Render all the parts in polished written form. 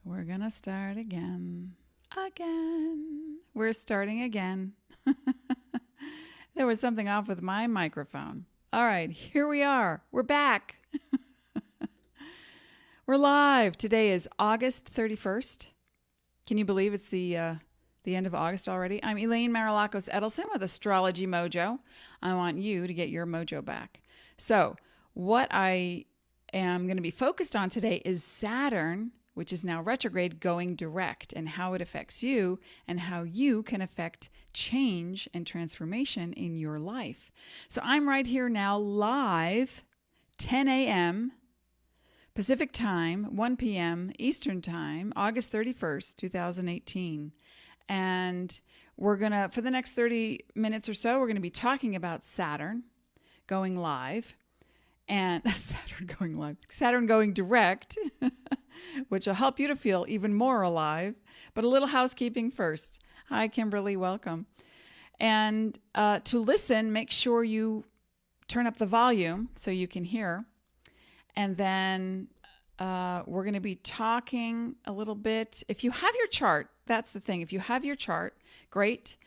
We're going to start again. We're starting again. There was something off with my microphone. All right, here we are. We're back. We're live. Today is August 31st. Can you believe it's the end of August already? I'm Elaine Marolakos Edelson with Astrology Mojo. I want you to get your mojo back. So what I am going to be focused on today is Saturn, which is now retrograde, going direct, and how it affects you and how you can affect change and transformation in your life. So I'm right here now live, 10 a.m. Pacific time, 1 p.m. Eastern time, August 31st, 2018. And we're going to, for the next 30 minutes or so, we're going to be talking about Saturn going live and Saturn going direct, which will help you to feel even more alive. But a little housekeeping first. Hi, Kimberly. Welcome. And to listen, make sure you turn up the volume so you can hear. And then we're going to be talking a little bit. If you have your chart, that's the thing. If you have your chart, great.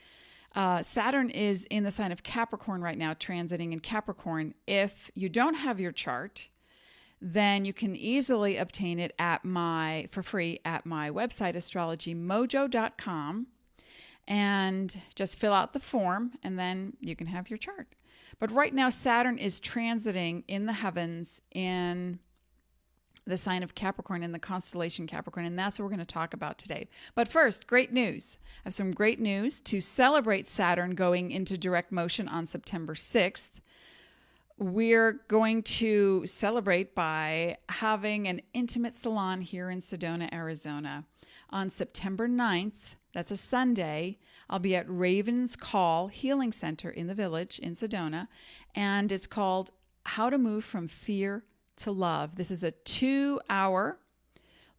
Saturn is in the sign of Capricorn right now, transiting in Capricorn. If you don't have your chart, then you can easily obtain it for free at my website, astrologymojo.com, and just fill out the form, and then you can have your chart. But right now, Saturn is transiting in the heavens in the sign of Capricorn, in the constellation Capricorn, and that's what we're going to talk about today. But first, great news. I have some great news to celebrate Saturn going into direct motion on September 6th. We're going to celebrate by having an intimate salon here in Sedona, Arizona. On September 9th, that's a Sunday, I'll be at Raven's Call Healing Center in the Village in Sedona, and it's called How to Move from Fear to Love. This is a 2-hour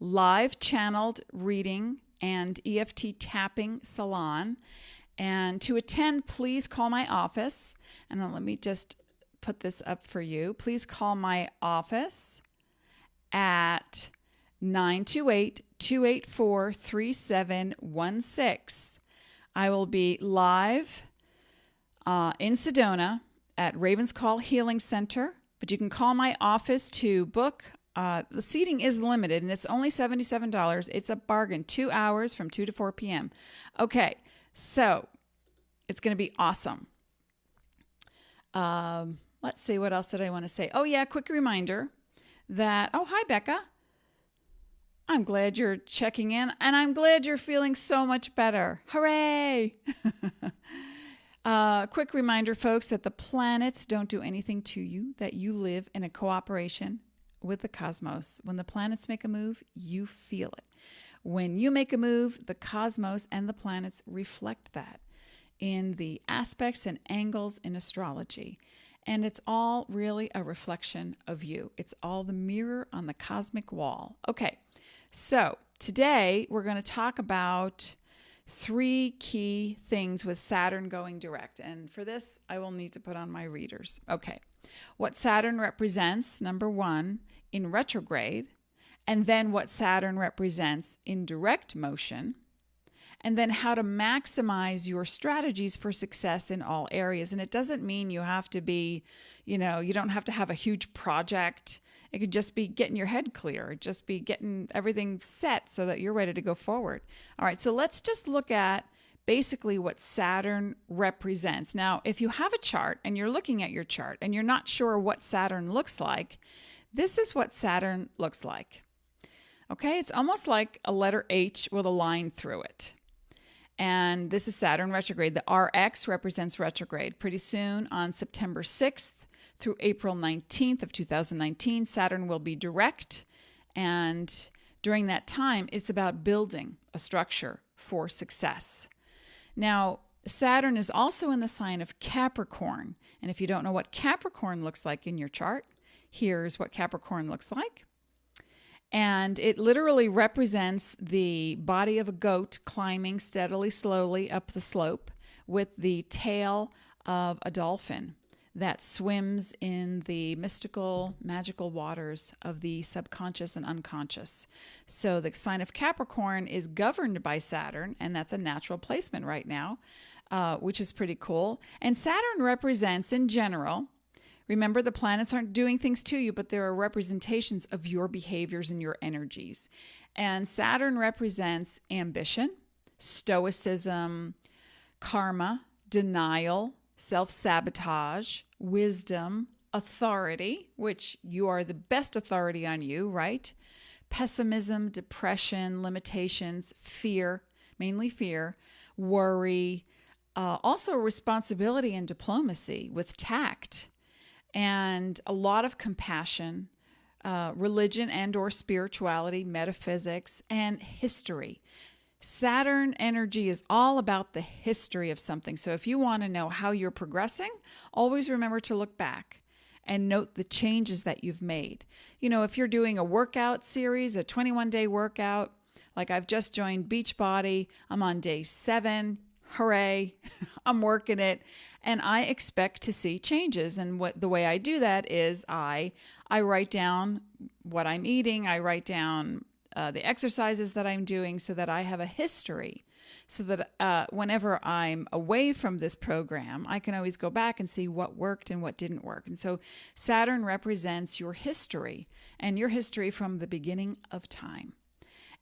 live channeled reading and EFT tapping salon. And to attend, please call my office. And then let me just put this up for you. Please call my office at 928-284-3716. I will be live in Sedona at Raven's Call Healing Center, but you can call my office to book. The seating is limited, and it's only $77. It's a bargain. 2 hours from 2 to 4 p.m. Okay, so it's going to be awesome. Let's see, what else did I want to say? Oh, yeah, quick reminder that, oh, hi, Becca. I'm glad you're checking in, and I'm glad you're feeling so much better. Hooray! Quick reminder, folks, that the planets don't do anything to you, that you live in a cooperation with the cosmos. When the planets make a move, you feel it. When you make a move, the cosmos and the planets reflect that in the aspects and angles in astrology. And it's all really a reflection of you. It's all the mirror on the cosmic wall. Okay, so today we're going to talk about 3 key things with Saturn going direct. And for this, I will need to put on my readers. Okay, what Saturn represents, number 1, in retrograde, and then what Saturn represents in direct motion, and then how to maximize your strategies for success in all areas. And it doesn't mean you have to be, you don't have to have a huge project. It could just be getting your head clear, just be getting everything set so that you're ready to go forward. All right, so let's just look at basically what Saturn represents. Now, if you have a chart and you're looking at your chart and you're not sure what Saturn looks like, this is what Saturn looks like. Okay, it's almost like a letter H with a line through it. And this is Saturn retrograde. The RX represents retrograde. Pretty soon on September 6th through April 19th of 2019, Saturn will be direct. And during that time, it's about building a structure for success. Now, Saturn is also in the sign of Capricorn. And if you don't know what Capricorn looks like in your chart, here's what Capricorn looks like. And it literally represents the body of a goat climbing steadily, slowly up the slope with the tail of a dolphin. that swims in the mystical, magical waters of the subconscious and unconscious. So the sign of Capricorn is governed by Saturn, and that's a natural placement right now, which is pretty cool. And Saturn represents, in general, remember, the planets aren't doing things to you, but there are representations of your behaviors and your energies. And Saturn represents ambition, stoicism, karma, denial, self-sabotage, wisdom, authority, which you are the best authority on you, right? Pessimism, depression, limitations, fear, mainly fear, worry, also responsibility and diplomacy with tact, and a lot of compassion, religion and or spirituality, metaphysics, and history. Saturn energy is all about the history of something. So if you want to know how you're progressing, always remember to look back and note the changes that you've made. You know, if you're doing a workout series, a 21-day workout, like I've just joined Beachbody, I'm on day 7. Hooray, I'm working it. And I expect to see changes. And the way I do that is I write down what I'm eating. I write down the exercises that I'm doing so that I have a history, so that whenever I'm away from this program, I can always go back and see what worked and what didn't work. And so Saturn represents your history, and your history from the beginning of time.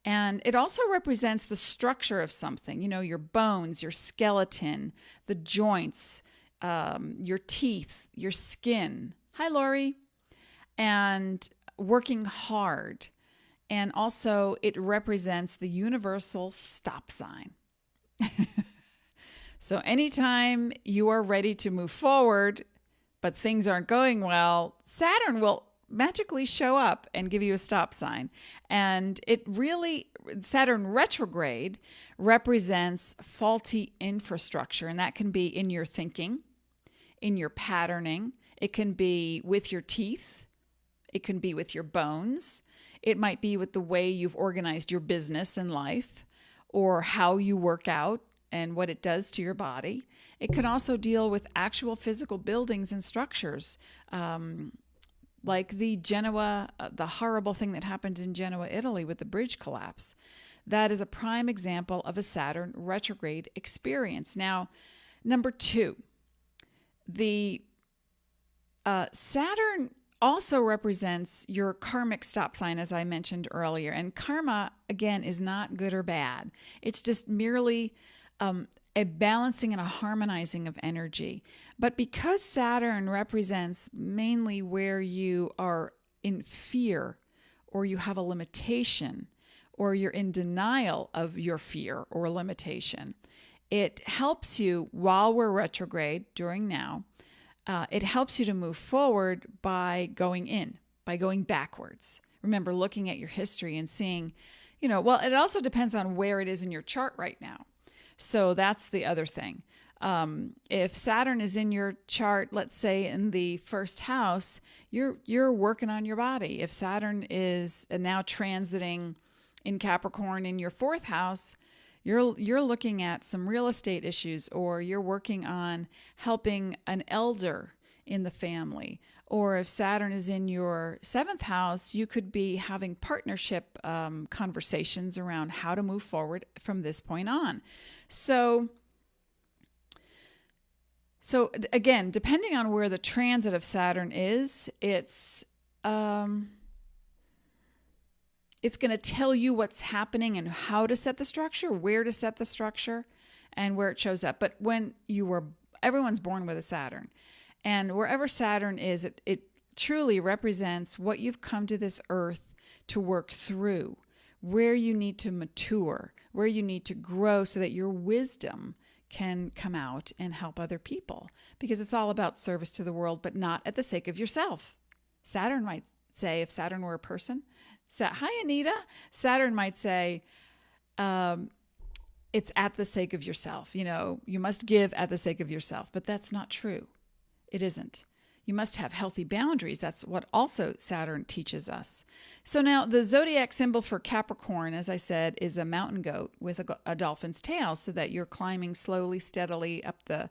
And it also represents the structure of something, you know, your bones, your skeleton, the joints, your teeth, your skin. Hi, Lori. And working hard. And also it represents the universal stop sign. So anytime you are ready to move forward, but things aren't going well, Saturn will magically show up and give you a stop sign. And it really, Saturn retrograde represents faulty infrastructure. And that can be in your thinking, in your patterning. It can be with your teeth. It can be with your bones. It might be with the way you've organized your business and life, or how you work out and what it does to your body. It can also deal with actual physical buildings and structures, like the horrible thing that happened in Genoa, Italy with the bridge collapse. That is a prime example of a Saturn retrograde experience. Now, number 2, the Saturn also represents your karmic stop sign, as I mentioned earlier. And karma, again, is not good or bad. It's just merely a balancing and a harmonizing of energy. But because Saturn represents mainly where you are in fear, or you have a limitation, or you're in denial of your fear or limitation, it helps you while we're retrograde during now. It helps you to move forward by going backwards. Remember, looking at your history and seeing, well, it also depends on where it is in your chart right now. So that's the other thing. If Saturn is in your chart, let's say in the first house, you're working on your body. If Saturn is now transiting in Capricorn in your 4th house, you're looking at some real estate issues, or you're working on helping an elder in the family. Or if Saturn is in your 7th house, you could be having partnership conversations around how to move forward from this point on. So again, depending on where the transit of Saturn is, it's going to tell you what's happening and how to set the structure, where to set the structure, and where it shows up. But everyone's born with a Saturn. And wherever Saturn is, it truly represents what you've come to this earth to work through, where you need to mature, where you need to grow so that your wisdom can come out and help other people. Because it's all about service to the world, but not at the sake of yourself. Saturn might say, if Saturn were a person, hi, Anita. Saturn might say, it's at the sake of yourself. You must give at the sake of yourself. But that's not true. It isn't. You must have healthy boundaries. That's what also Saturn teaches us. So now the zodiac symbol for Capricorn, as I said, is a mountain goat with a dolphin's tail, so that you're climbing slowly, steadily up the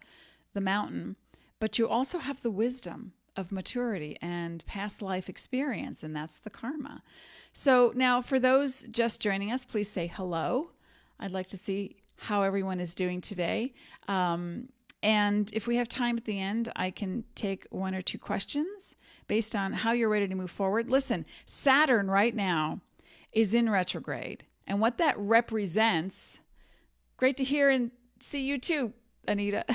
mountain. but you also have the wisdom of maturity and past life experience, and that's the karma. So now for those just joining us, please say hello. I'd like to see how everyone is doing today. And if we have time at the end, I can take one or two questions based on how you're ready to move forward. Listen, Saturn right now is in retrograde. And what that represents, great to hear and see you too, Anita.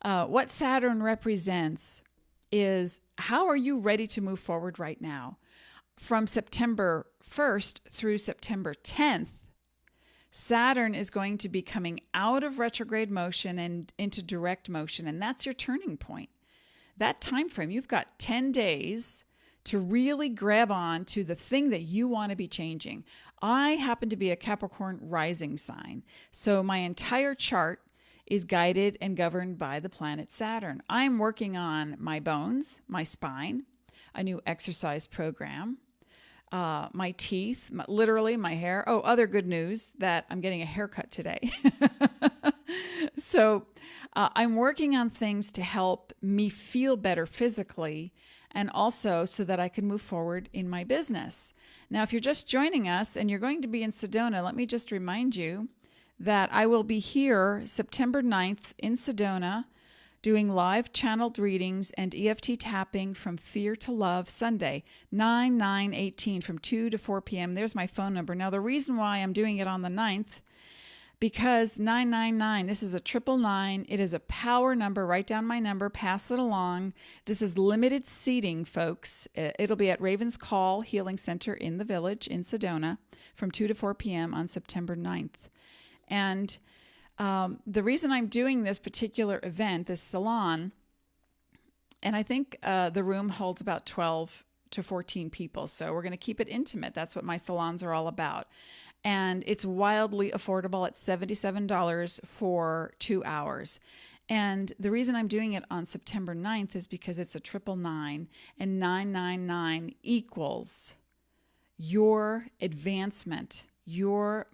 What Saturn represents is how are you ready to move forward right now? From September 1st through September 10th, Saturn is going to be coming out of retrograde motion and into direct motion, and that's your turning point. That time frame, you've got 10 days to really grab on to the thing that you want to be changing. I happen to be a Capricorn rising sign, so my entire chart is guided and governed by the planet Saturn. I'm working on my bones, my spine, a new exercise program, my teeth, literally my hair. Oh, other good news that I'm getting a haircut today. So I'm working on things to help me feel better physically and also so that I can move forward in my business. Now, if you're just joining us and you're going to be in Sedona, let me just remind you that I will be here September 9th in Sedona doing live channeled readings and EFT tapping from Fear to Love Sunday, 9/9/18 from 2 to 4 p.m. There's my phone number. Now, the reason why I'm doing it on the 9th, because 999, this is a 999. It is a power number. Write down my number, pass it along. This is limited seating, folks. It'll be at Raven's Call Healing Center in the Village in Sedona from 2 to 4 p.m. on September 9th. And the reason I'm doing this particular event, this salon, and I think the room holds about 12 to 14 people. So we're going to keep it intimate. That's what my salons are all about. And it's wildly affordable at $77 for 2 hours. And the reason I'm doing it on September 9th is because it's a 999, and 999 equals your advancement, your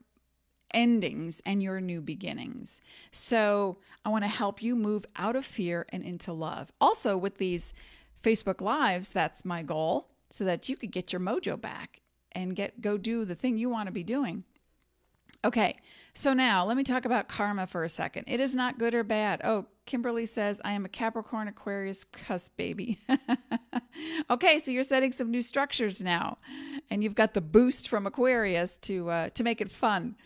endings, and your new beginnings. So I want to help you move out of fear and into love. Also, with these Facebook Lives, that's my goal, so that you could get your mojo back and go do the thing you want to be doing. Okay, so now let me talk about karma for a second. It is not good or bad. Oh, Kimberly says, I am a Capricorn Aquarius cusp baby. Okay, so you're setting some new structures now, and you've got the boost from Aquarius to make it fun.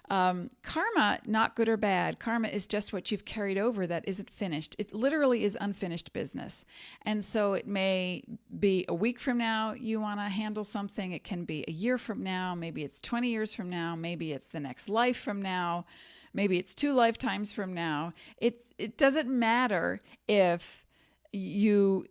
Karma, not good or bad. Karma is just what you've carried over that isn't finished. It literally is unfinished business. And so it may be a week from now you want to handle something. It can be a year from now. Maybe it's 20 years from now. Maybe it's the next life from now. Maybe it's 2 lifetimes from now. It doesn't matter if you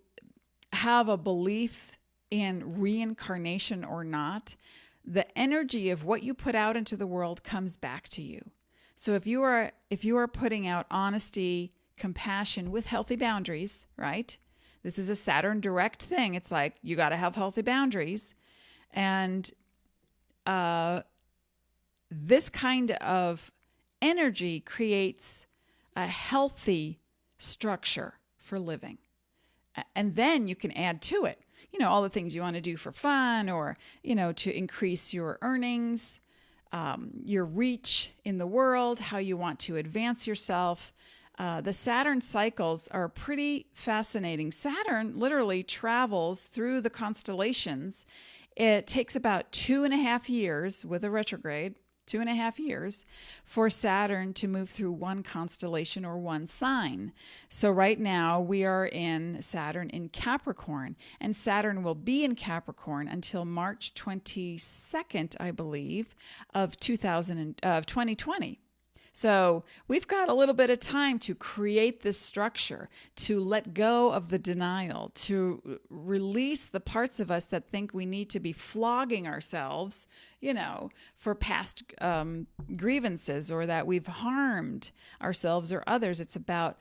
have a belief in reincarnation or not. The energy of what you put out into the world comes back to you. So if you are putting out honesty, compassion with healthy boundaries, right? This is a Saturn direct thing. It's like you got to have healthy boundaries. And this kind of energy creates a healthy structure for living. And then you can add to it, all the things you want to do for fun or, to increase your earnings, your reach in the world, how you want to advance yourself. The Saturn cycles are pretty fascinating. Saturn literally travels through the constellations. It takes about 2.5 years with a retrograde, 2.5 years for Saturn to move through one constellation or one sign. So right now we are in Saturn in Capricorn, and Saturn will be in Capricorn until March 22nd, I believe, of 2020. So we've got a little bit of time to create this structure, to let go of the denial, to release the parts of us that think we need to be flogging ourselves, for past grievances or that we've harmed ourselves or others. It's about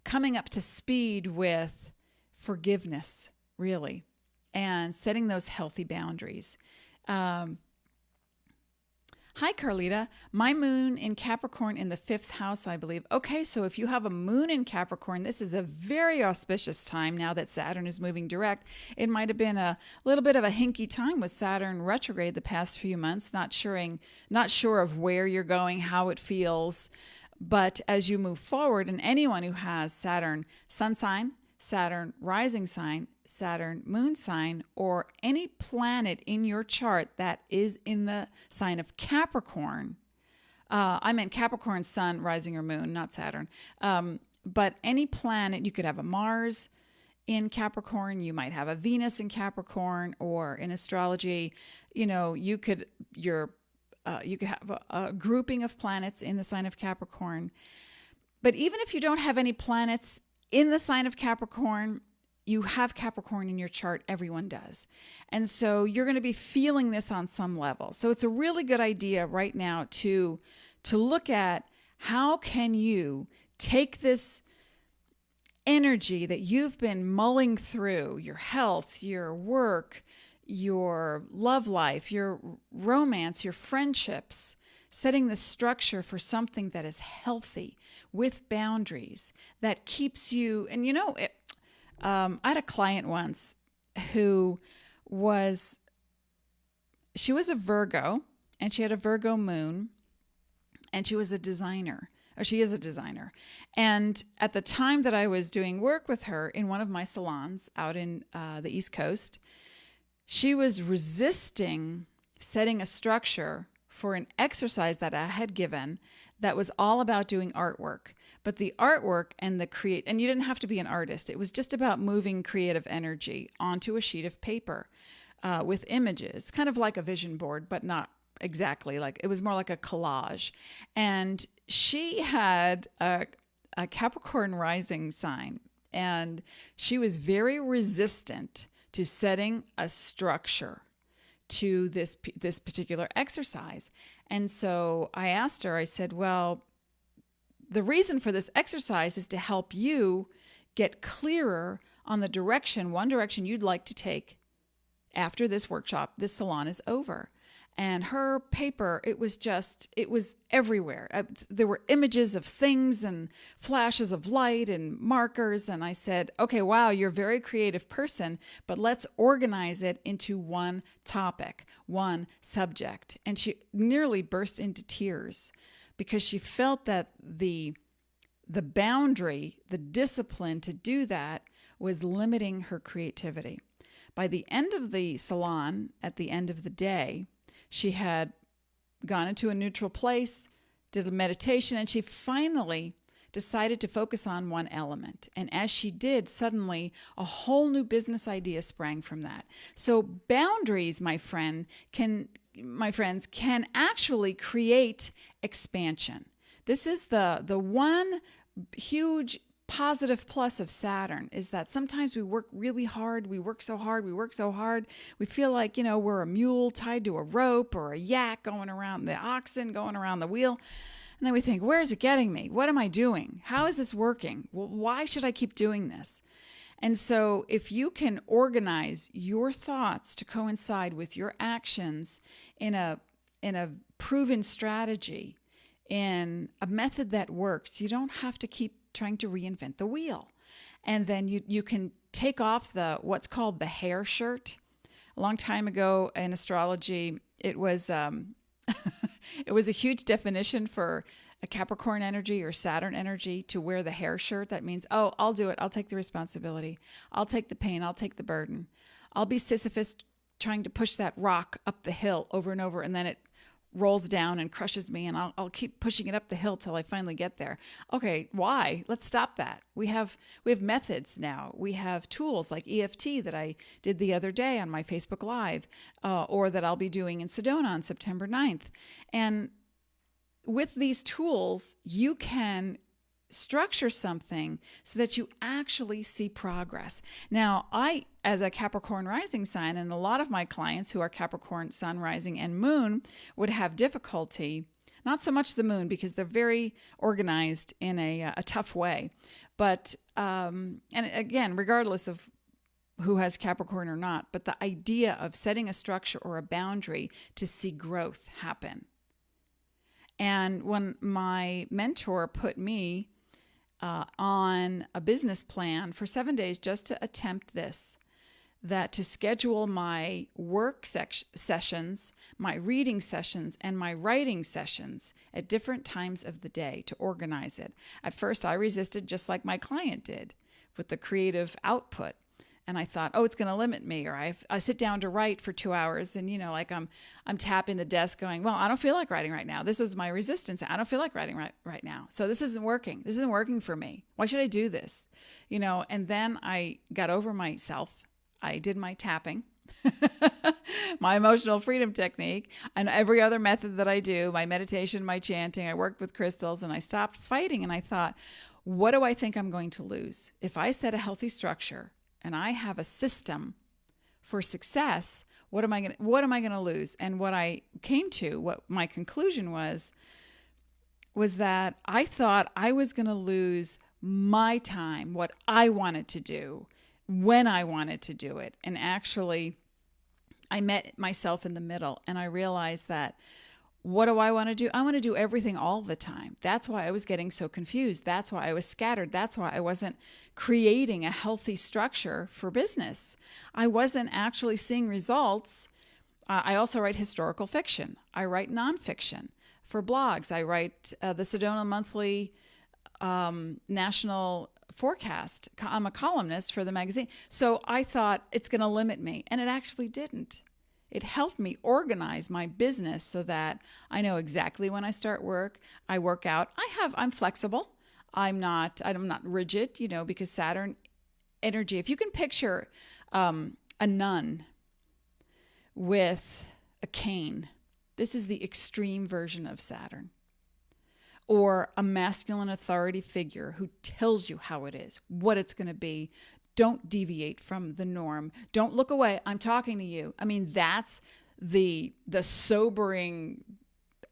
coming up to speed with forgiveness, really, and setting those healthy boundaries. Hi, Hi, Carlita. My moon in Capricorn in the 5th house, I believe. Okay, so if you have a moon in Capricorn, this is a very auspicious time now that Saturn is moving direct. It might have been a little bit of a hinky time with Saturn retrograde the past few months, not sure of where you're going, how it feels. But as you move forward, and anyone who has Saturn sun sign, Saturn rising sign, Saturn moon sign, or any planet in your chart that is in the sign of Capricorn. I meant Capricorn sun, rising, or moon, not Saturn. But any planet, you could have a Mars in Capricorn, you might have a Venus in Capricorn, or in astrology, you could have a grouping of planets in the sign of Capricorn. But even if you don't have any planets in the sign of Capricorn, you have Capricorn in your chart. Everyone does. And so you're going to be feeling this on some level. So it's a really good idea right now to look at how can you take this energy that you've been mulling through, your health, your work, your love life, your romance, your friendships, setting the structure for something that is healthy with boundaries that keeps you. And I had a client once who she was a Virgo, and she had a Virgo moon, and she was a designer, or she is a designer. And at the time that I was doing work with her in one of my salons out in the East Coast, she was resisting setting a structure for an exercise that I had given that was all about doing artwork. But the artwork and and you didn't have to be an artist. It was just about moving creative energy onto a sheet of paper with images, kind of like a vision board, but not exactly like, it was more like a collage. And she had a Capricorn rising sign, and she was very resistant to setting a structure to this particular exercise. And so I asked her, I said, well, the reason for this exercise is to help you get clearer on the one direction you'd like to take after this workshop, this salon is over. And her paper, it was everywhere. There were images of things and flashes of light and markers. And I said, okay, wow, you're a very creative person, but let's organize it into one topic, one subject. And she nearly burst into tears because she felt that the boundary, the discipline to do that was limiting her creativity. By the end of the salon, at the end of the day, she had gone into a neutral place, did a meditation, and she finally decided to focus on one element. And as she did, suddenly a whole new business idea sprang from that. So boundaries, my friends, can actually create expansion. This is the one huge positive plus of Saturn, is that sometimes we work really hard. We work so hard. We feel like, we're a mule tied to a rope, or a yak going around, the oxen going around the wheel. And then we think, where is it getting me? What am I doing? How is this working? Well, why should I keep doing this? And so if you can organize your thoughts to coincide with your actions in a proven strategy, in a method that works, you don't have to keep trying to reinvent the wheel. And then you can take off what's called the hair shirt. A long time ago in astrology, it was it was a huge definition for a Capricorn energy or Saturn energy to wear the hair shirt. That means, oh, I'll do it. I'll take the responsibility. I'll take the pain. I'll take the burden. I'll be Sisyphus trying to push that rock up the hill over and over, and then it rolls down and crushes me, and I'll keep pushing it up the hill till I finally get there. Okay, why? Let's stop that. We have methods now. We have tools like EFT that I did the other day on my Facebook Live, or that I'll be doing in Sedona on September 9th. And with these tools, you can structure something so that you actually see progress. Now, I, as a Capricorn rising sign, and a lot of my clients who are Capricorn sun, rising, and moon would have difficulty, not so much the moon because they're very organized in a tough way, but, and again, regardless of who has Capricorn or not, but the idea of setting a structure or a boundary to see growth happen. And when my mentor put me on a business plan for 7 days just to attempt this, that to schedule my work sessions, my reading sessions, and my writing sessions at different times of the day to organize it. At first, I resisted just like my client did with the creative output. And I thought, oh, it's going to limit me. Or I sit down to write for 2 hours and, like I'm tapping the desk going, well, I don't feel like writing right now. This was my resistance. I don't feel like writing right now. So this isn't working. This isn't working for me. Why should I do this? And then I got over myself. I did my tapping, my emotional freedom technique, and every other method that I do, my meditation, my chanting. I worked with crystals, and I stopped fighting. And I thought, what do I think I'm going to lose? If I set a healthy structure and I have a system for success, what am I going to lose? And what I came to, what my conclusion was that I thought I was going to lose my time, what I wanted to do, when I wanted to do it. And actually, I met myself in the middle, and I realized that what do I want to do? I want to do everything all the time. That's why I was getting so confused. That's why I was scattered. That's why I wasn't creating a healthy structure for business. I wasn't actually seeing results. I also write historical fiction. I write nonfiction for blogs. I write the Sedona Monthly National Forecast. I'm a columnist for the magazine. So I thought it's going to limit me, and it actually didn't. It helped me organize my business so that I know exactly when I start work. I work out. I'm flexible. I'm not rigid, because Saturn energy, if you can picture a nun with a cane, this is the extreme version of Saturn. Or a masculine authority figure who tells you how it is, what it's going to be. Don't deviate from the norm. Don't look away. I'm talking to you. I mean, that's the sobering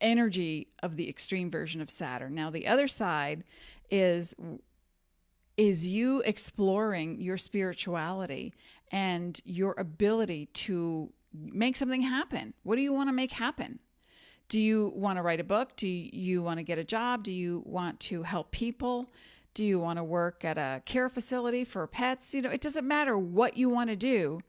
energy of the extreme version of Saturn. Now, the other side is you exploring your spirituality and your ability to make something happen. What do you want to make happen? Do you want to write a book? Do you want to get a job? Do you want to help people? Do you want to work at a care facility for pets? It doesn't matter what you want to do.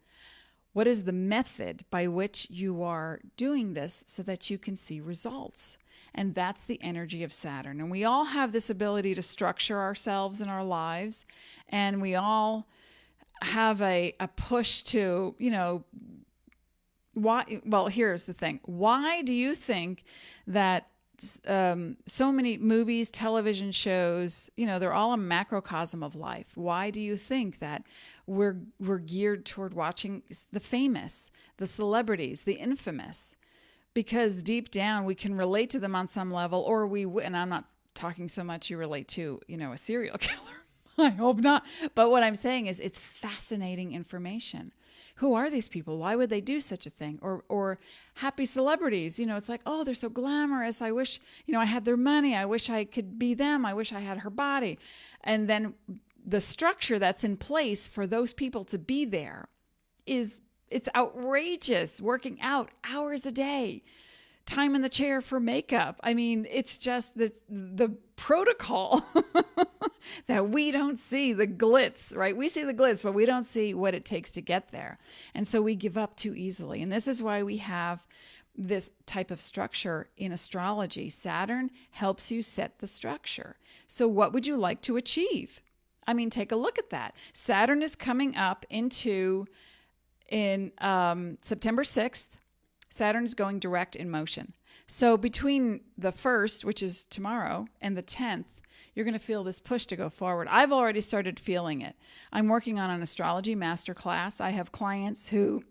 What is the method by which you are doing this so that you can see results? And that's the energy of Saturn. And we all have this ability to structure ourselves in our lives. And we all have a push to, why? Well, here's the thing. Why do you think that so many movies, television shows, they're all a macrocosm of life? Why do you think that we're geared toward watching the famous, the celebrities, the infamous? Because deep down we can relate to them on some level, or and I'm not talking so much you relate to, a serial killer. I hope not. But what I'm saying is it's fascinating information. Who are these people? Why would they do such a thing? Or happy celebrities, it's like, oh, they're so glamorous. I wish, I had their money. I wish I could be them. I wish I had her body. And then the structure that's in place for those people to be there it's outrageous. Working out hours a day, time in the chair for makeup. I mean, it's just the protocol that we don't see, the glitz, right? We see the glitz, but we don't see what it takes to get there. And so we give up too easily. And this is why we have this type of structure in astrology. Saturn helps you set the structure. So what would you like to achieve? I mean, take a look at that. Saturn is coming up in September 6th. Saturn is going direct in motion. So between the 1st, which is tomorrow, and the 10th, you're going to feel this push to go forward. I've already started feeling it. I'm working on an astrology masterclass. I have clients who,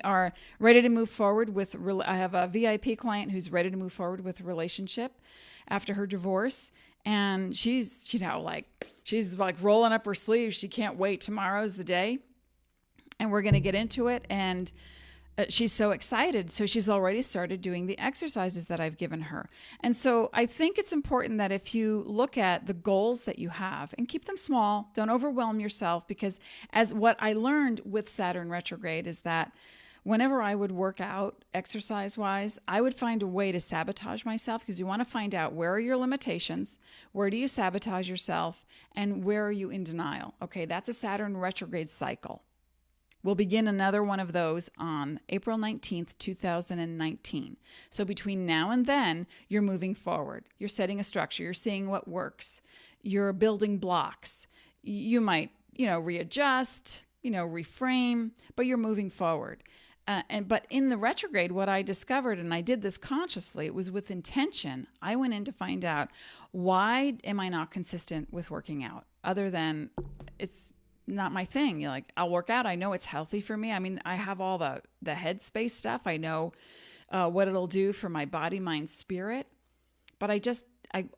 are ready to move forward with. I have a VIP client who's ready to move forward with a relationship after her divorce, and she's like rolling up her sleeves. She can't wait. Tomorrow's the day, and we're going to get into it. And she's so excited. So she's already started doing the exercises that I've given her. And so I think it's important that if you look at the goals that you have and keep them small, don't overwhelm yourself, because as what I learned with Saturn retrograde is that whenever I would work out exercise-wise, I would find a way to sabotage myself, because you want to find out, where are your limitations, where do you sabotage yourself, and where are you in denial. Okay, that's a Saturn retrograde cycle. We'll begin another one of those on April 19th, 2019. So between now and then, you're moving forward. You're setting a structure. You're seeing what works. You're building blocks. You might, readjust, reframe, but you're moving forward. But in the retrograde, what I discovered, and I did this consciously, it was with intention. I went in to find out, why am I not consistent with working out, other than it's not my thing. I'll work out. I know it's healthy for me. I mean, I have all the headspace stuff. I know what it'll do for my body, mind, spirit. But I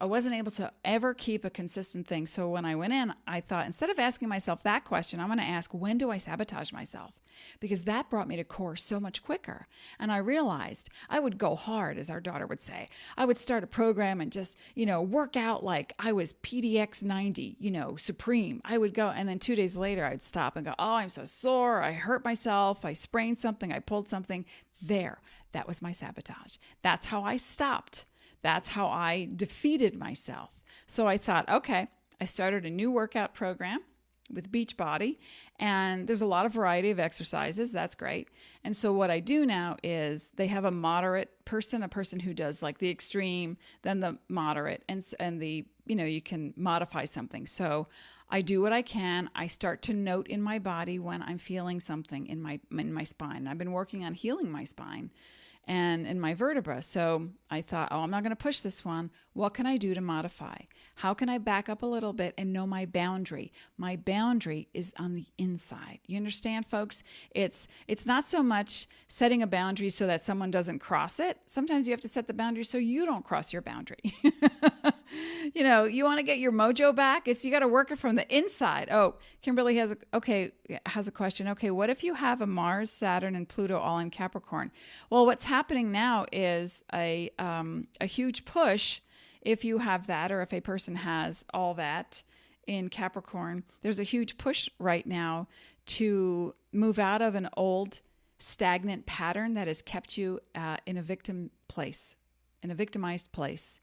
wasn't able to ever keep a consistent thing. So when I went in, I thought, instead of asking myself that question, I'm going to ask, when do I sabotage myself? Because that brought me to core so much quicker. And I realized I would go hard, as our daughter would say. I would start a program and just, work out like I was PDX 90, supreme. I would go, and then 2 days later, I'd stop and go, oh, I'm so sore. I hurt myself. I sprained something. I pulled something. There, that was my sabotage. That's how I stopped. That's how I defeated myself. So I thought, okay, I started a new workout program with Beachbody, and there's a lot of variety of exercises. That's great. And so what I do now is they have a moderate person, a person who does like the extreme, then the moderate, and the, you can modify something. So I do what I can. I start to note in my body when I'm feeling something in my spine. I've been working on healing my spine and in my vertebra. So I thought, I'm not going to push this one. What can I do to modify? How can I back up a little bit and know my boundary? My boundary is on the inside. You understand, folks? It's not so much setting a boundary so that someone doesn't cross it. Sometimes you have to set the boundary so you don't cross your boundary. You want to get your mojo back? You got to work it from the inside. Oh, Kimberly has a question. Okay, what if you have a Mars, Saturn, and Pluto all in Capricorn? Well, what's happening now is a huge push. If you have that, or if a person has all that in Capricorn, there's a huge push right now to move out of an old stagnant pattern that has kept you in a victimized place.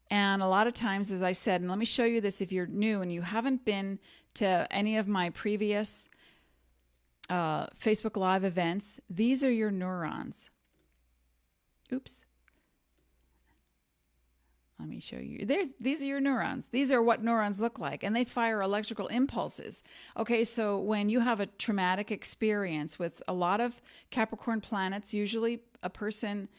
And a lot of times, as I said, and let me show you this if you're new and you haven't been to any of my previous Facebook Live events, these are your neurons. Oops. Let me show you. These are your neurons. These are what neurons look like, and they fire electrical impulses. Okay, so when you have a traumatic experience with a lot of Capricorn planets, usually a person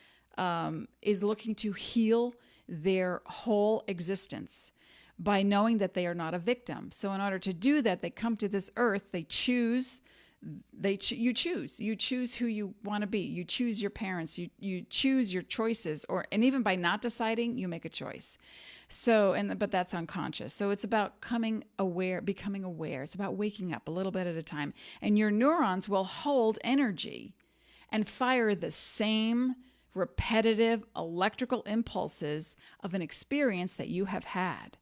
is looking to heal their whole existence by knowing that they are not a victim. So in order to do that, they come to this earth, you choose who you want to be. You choose your parents, you choose your choices, and even by not deciding, you make a choice. So, but that's unconscious. So it's about becoming aware. It's about waking up a little bit at a time. And your neurons will hold energy and fire the same repetitive electrical impulses of an experience that you have had.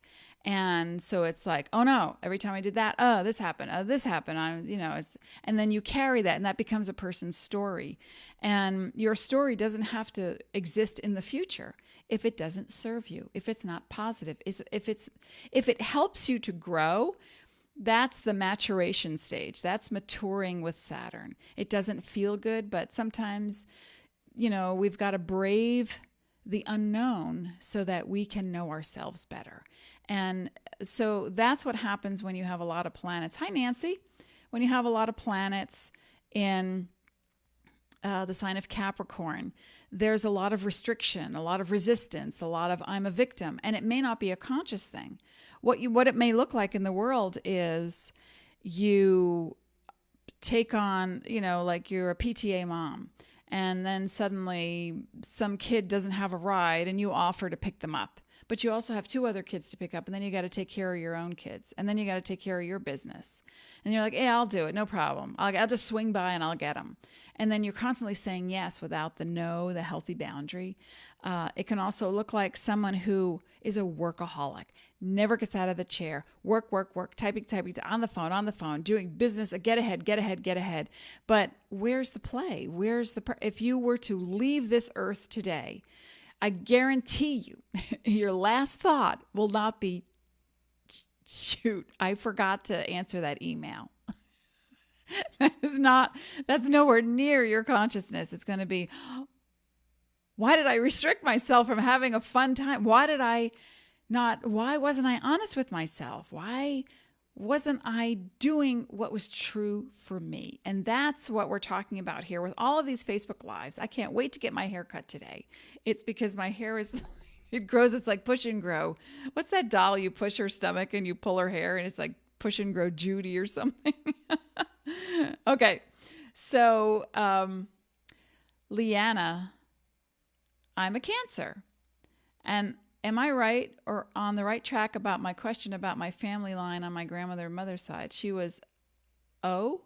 And so it's like, oh no, every time I did that, this happened, and then you carry that, and that becomes a person's story. And your story doesn't have to exist in the future if it doesn't serve you, if it's not positive, if it helps you to grow. That's the maturation stage. That's maturing with Saturn. It doesn't feel good, but sometimes we've got to brave the unknown so that we can know ourselves better. And so that's what happens when you have a lot of planets. Hi, Nancy. When you have a lot of planets in the sign of Capricorn, there's a lot of restriction, a lot of resistance, a lot of I'm a victim. And it may not be a conscious thing. What it may look like in the world is you take on, like you're a PTA mom. And then suddenly some kid doesn't have a ride and you offer to pick them up. but you also have 2 other kids to pick up, and then you got to take care of your own kids, and then you got to take care of your business. And you're like, "Hey, I'll do it. No problem. I'll just swing by and I'll get them." And then you're constantly saying yes without the no, the healthy boundary. It can also look like someone who is a workaholic, never gets out of the chair, work, typing, on the phone, doing business, get ahead. But where's the play? If you were to leave this earth today, I guarantee you, your last thought will not be, "Shoot, I forgot to answer that email." That's nowhere near your consciousness. It's going to be, "Why did I restrict myself from having a fun time? Why wasn't I honest with myself? Why wasn't I doing what was true for me?" And that's what we're talking about here with all of these Facebook Lives. I can't wait to get my hair cut today. It's because my hair it grows. It's like Push and Grow. What's that doll? You push her stomach and you pull her hair, and it's like Push and Grow Judy or something. Okay. So, Leanna, I'm a Cancer. And am I right or on the right track about my question about my family line on my grandmother and mother's side? She was O.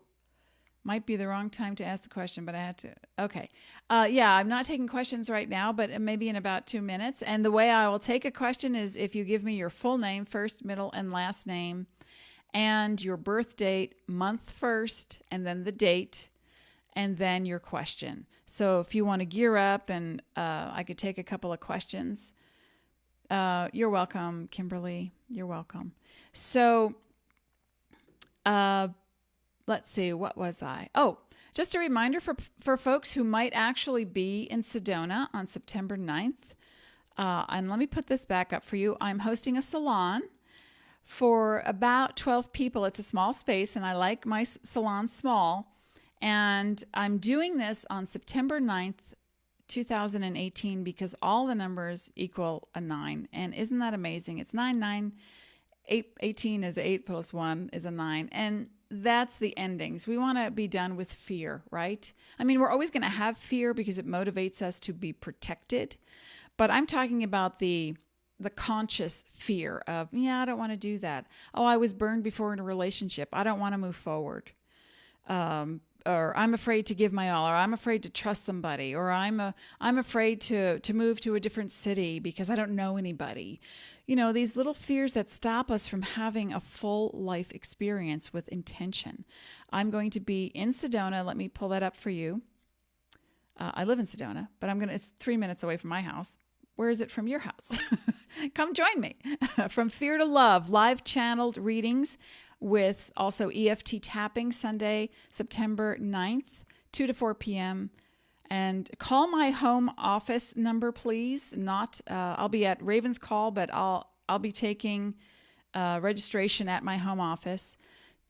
Might be the wrong time to ask the question, but I had to. Okay. Yeah, I'm not taking questions right now, but maybe in about 2 minutes. And the way I will take a question is if you give me your full name, first, middle, and last name, and your birth date, month first, and then the date, and then your question. So if you want to gear up and I could take a couple of questions. You're welcome, Kimberly. You're welcome. So let's see, what was I? Oh, just a reminder for folks who might actually be in Sedona on September 9th. And let me put this back up for you. I'm hosting a salon for about 12 people. It's a small space, and I like my salon small. And I'm doing this on September 9th, 2018, because all the numbers equal a 9. And isn't that amazing? It's 9, 9, 8, 18 is 8 plus 1 is a 9. And that's the endings. We want to be done with fear, right? I mean, we're always going to have fear because it motivates us to be protected. But I'm talking about the conscious fear of, I don't want to do that. Oh, I was burned before in a relationship. I don't want to move forward. Or I'm afraid to give my all, or I'm afraid to trust somebody, or I'm afraid to move to a different city because I don't know anybody. These little fears that stop us from having a full life experience with intention. I'm going to be in Sedona. Let me pull that up for you. I live in Sedona, but it's 3 minutes away from my house. Where is it from your house? Come join me. From Fear to Love, live channeled readings with also EFT tapping Sunday, September 9th, 2 to 4 p.m. And call my home office number, please. I'll be at Raven's Call, but I'll be taking registration at my home office,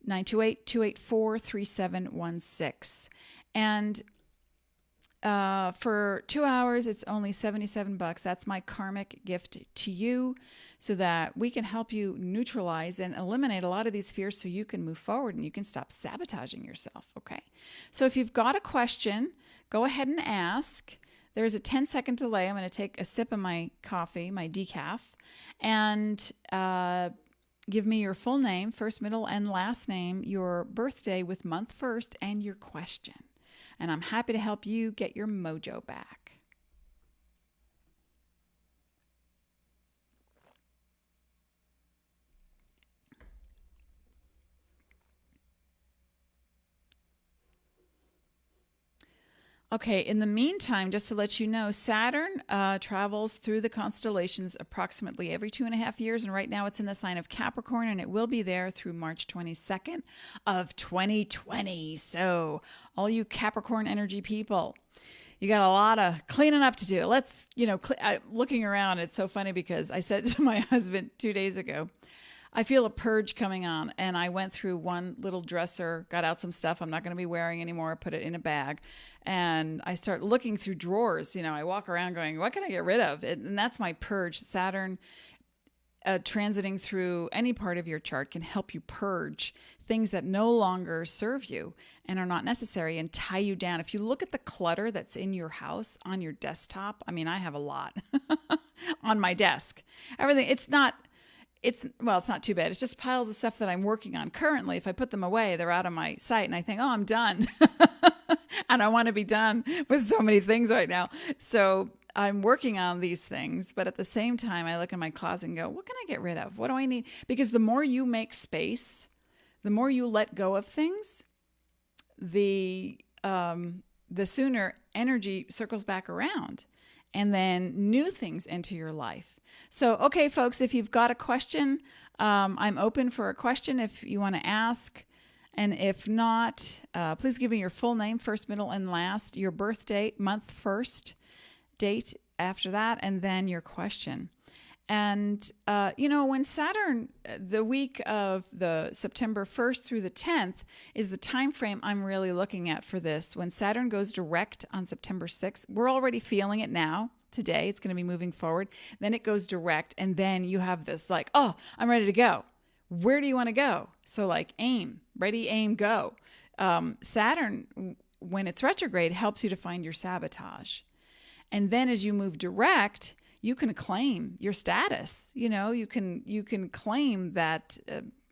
928-284-3716. And for 2 hours, it's only $77. That's my karmic gift to you so that we can help you neutralize and eliminate a lot of these fears so you can move forward and you can stop sabotaging yourself. Okay. So if you've got a question, go ahead and ask. There's a 10-second delay. I'm going to take a sip of my coffee, my decaf, and give me your full name, first, middle, and last name, your birthday with month first, and your question. And I'm happy to help you get your mojo back. Okay, in the meantime, just to let you know, Saturn travels through the constellations approximately every 2.5 years, and right now it's in the sign of Capricorn, and it will be there through March 22nd of 2020. So all you Capricorn energy people, you got a lot of cleaning up to do. Let's, looking around, it's so funny because I said to my husband 2 days ago, I feel a purge coming on, and I went through one little dresser, got out some stuff I'm not going to be wearing anymore, put it in a bag, and I start looking through drawers. I walk around going, what can I get rid of? And that's my purge. Saturn transiting through any part of your chart can help you purge things that no longer serve you and are not necessary and tie you down. If you look at the clutter that's in your house on your desktop, I mean, I have a lot on my desk. Everything, it's not too bad. It's just piles of stuff that I'm working on currently. If I put them away, they're out of my sight and I think, oh, I'm done. And I want to be done with so many things right now. So I'm working on these things, but at the same time, I look in my closet and go, what can I get rid of? What do I need? Because the more you make space, the more you let go of things, the sooner energy circles back around and then new things enter your life. So, okay, folks, if you've got a question, I'm open for a question if you want to ask. And if not, please give me your full name, first, middle, and last, your birth date, month first, date after that, and then your question. And, when Saturn, the week of the September 1st through the 10th is the time frame I'm really looking at for this. When Saturn goes direct on September 6th, we're already feeling it now. Today, it's going to be moving forward. Then it goes direct. And then you have this like, oh, I'm ready to go. Where do you want to go? So like aim, ready, aim, go. Saturn, when it's retrograde, helps you to find your sabotage. And then as you move direct, you can claim your status. You can claim that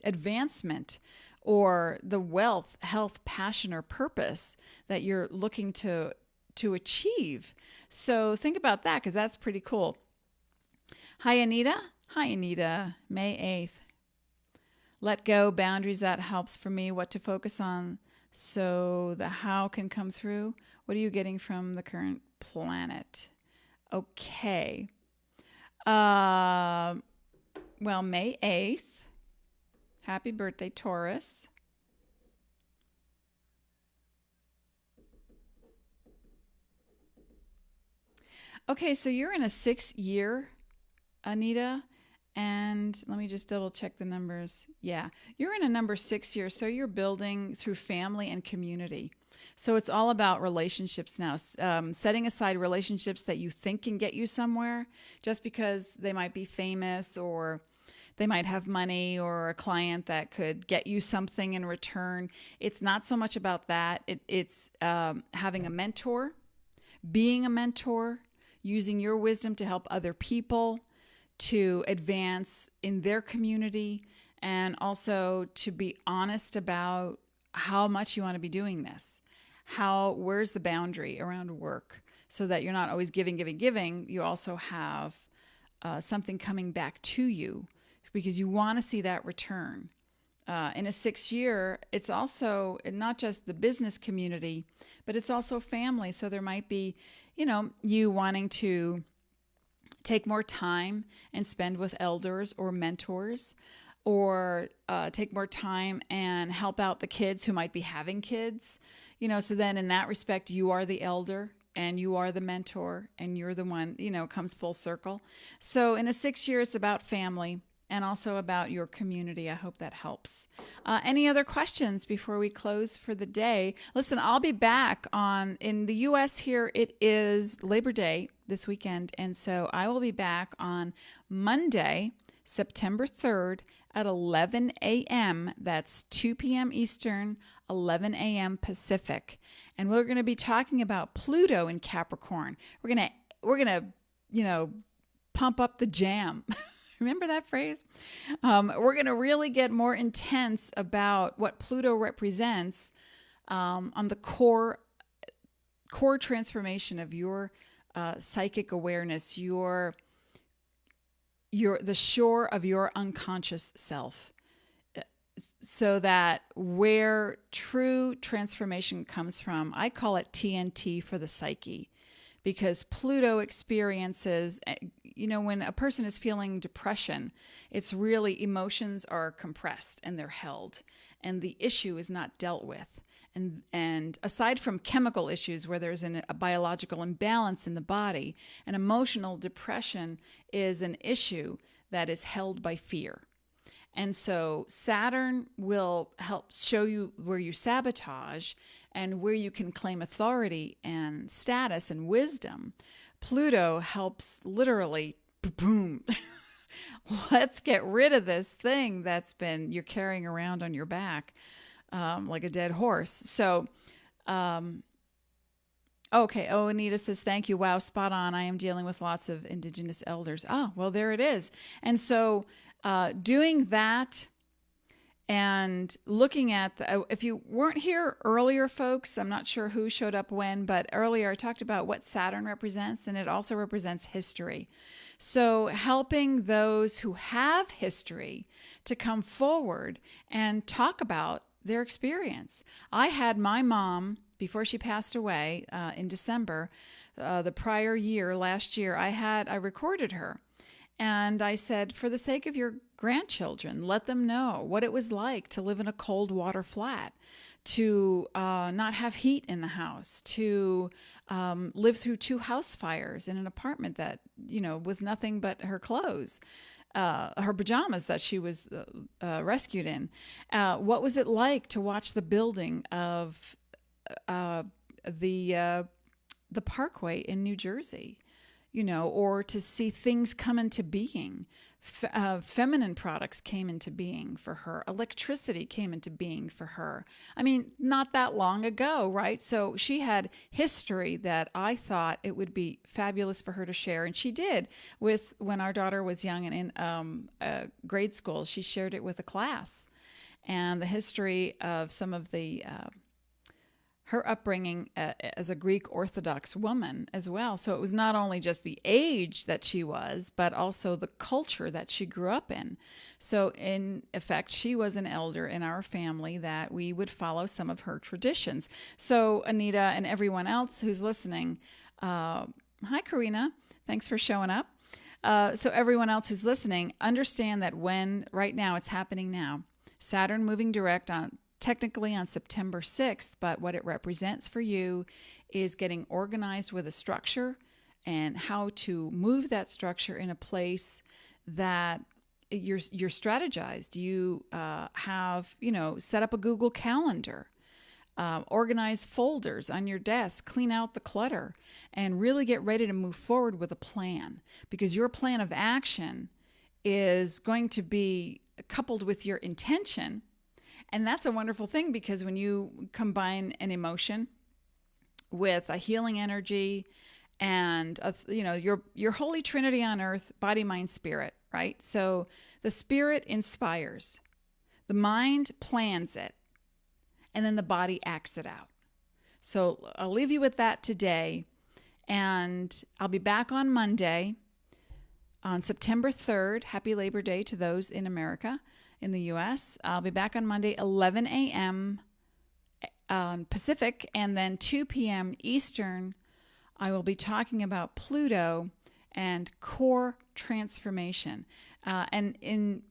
advancement or the wealth, health, passion, or purpose that you're looking to achieve. So think about that, because that's pretty cool. Hi, Anita. Hi, Anita. May 8th. Let go, boundaries, that helps for me. What to focus on so the how can come through. What are you getting from the current planet? Okay. Well, May 8th. Happy birthday, Taurus. Okay, so you're in a 6-year, Anita, and let me just double check the numbers. Yeah, you're in a number 6 year, so you're building through family and community. So it's all about relationships now, setting aside relationships that you think can get you somewhere just because they might be famous or they might have money or a client that could get you something in return. It's not so much about that. It's having a mentor, being a mentor, using your wisdom to help other people to advance in their community, and also to be honest about how much you want to be doing this. Where's the boundary around work so that you're not always giving. You also have something coming back to you because you want to see that return. In a 6 year, it's also not just the business community, but it's also family. So there might be, you wanting to take more time and spend with elders or mentors, or take more time and help out the kids who might be having kids. So then in that respect, you are the elder and you are the mentor and you're the one, comes full circle. So in a 6 year, it's about family and also about your community. I hope that helps. Any other questions before we close for the day? Listen, I'll be back in the U.S. here. It is Labor Day this weekend. And so I will be back on Monday, September 3rd at 11 a.m. That's 2 p.m. Eastern, 11 a.m. Pacific. And we're going to be talking about Pluto in Capricorn. We're going to, pump up the jam. Remember that phrase? We're going to really get more intense about what Pluto represents on the core transformation of your psychic awareness, the shore of your unconscious self, so that where true transformation comes from, I call it TNT for the psyche, because Pluto experiences, when a person is feeling depression, it's really emotions are compressed and they're held, and the issue is not dealt with. And aside from chemical issues where there's a biological imbalance in the body, an emotional depression is an issue that is held by fear. And so Saturn will help show you where you sabotage and where you can claim authority and status and wisdom. Pluto helps literally, boom, let's get rid of this thing you're carrying around on your back like a dead horse. So Okay. Oh, Anita says, thank you. Wow, spot on. I am dealing with lots of Indigenous elders. Oh, well, there it is. And so doing that and looking at if you weren't here earlier, folks, I'm not sure who showed up when, but earlier I talked about what Saturn represents, and it also represents history. So helping those who have history to come forward and talk about their experience. I had my mom, before she passed away in December, the prior year, last year, I recorded her. And I said, for the sake of your grandchildren, let them know what it was like to live in a cold water flat, to not have heat in the house, to live through 2 house fires in an apartment that, with nothing but her clothes, her pajamas that she was rescued in. What was it like to watch the building of the Parkway in New Jersey? Or to see things come into being. Feminine products came into being for her. Electricity came into being for her. I mean, not that long ago, right? So she had history that I thought it would be fabulous for her to share. And she did when our daughter was young and in grade school, she shared it with a class. And the history of some of her upbringing as a Greek Orthodox woman as well. So it was not only just the age that she was, but also the culture that she grew up in. So in effect, she was an elder in our family that we would follow some of her traditions. So Anita and everyone else who's listening, hi Karina, thanks for showing up. So everyone else who's listening, understand that right now, it's happening now, Saturn moving direct technically on September 6th, but what it represents for you is getting organized with a structure and how to move that structure in a place that you're strategized. You have, set up a Google Calendar, organize folders on your desk, clean out the clutter, and really get ready to move forward with a plan, because your plan of action is going to be coupled with your intention. And that's a wonderful thing, because when you combine an emotion with a healing energy and your holy trinity on earth, body, mind, spirit, right? So the spirit inspires, the mind plans it, and then the body acts it out. So I'll leave you with that today, and I'll be back on Monday on September 3rd. Happy Labor Day to those in America. In the U.S. I'll be back on Monday, 11 a.m. Pacific, and then 2 p.m. Eastern. I will be talking about Pluto and core transformation. And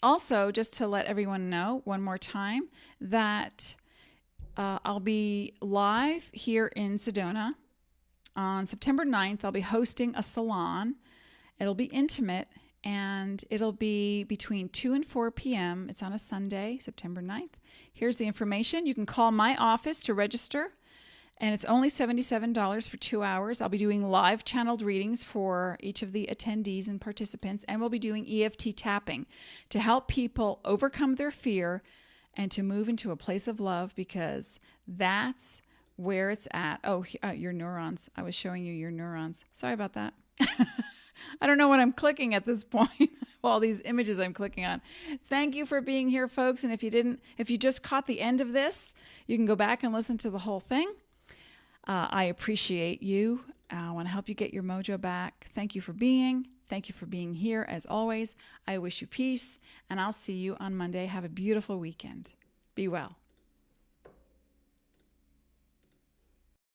also, just to let everyone know one more time, that I'll be live here in Sedona on September 9th. I'll be hosting a salon. It'll be intimate, and it'll be between 2 and 4 p.m. It's on a Sunday, September 9th. Here's the information. You can call my office to register, and it's only $77 for 2 hours. I'll be doing live channeled readings for each of the attendees and participants, and we'll be doing EFT tapping to help people overcome their fear and to move into a place of love, because that's where it's at. Oh, your neurons. I was showing you your neurons. Sorry about that. I don't know what I'm clicking at this point. All these images I'm clicking on. Thank you for being here, folks. And if you just caught the end of this, you can go back and listen to the whole thing. I appreciate you. I want to help you get your mojo back. Thank you for being. Thank you for being here as always. I wish you peace, and I'll see you on Monday. Have a beautiful weekend. Be well.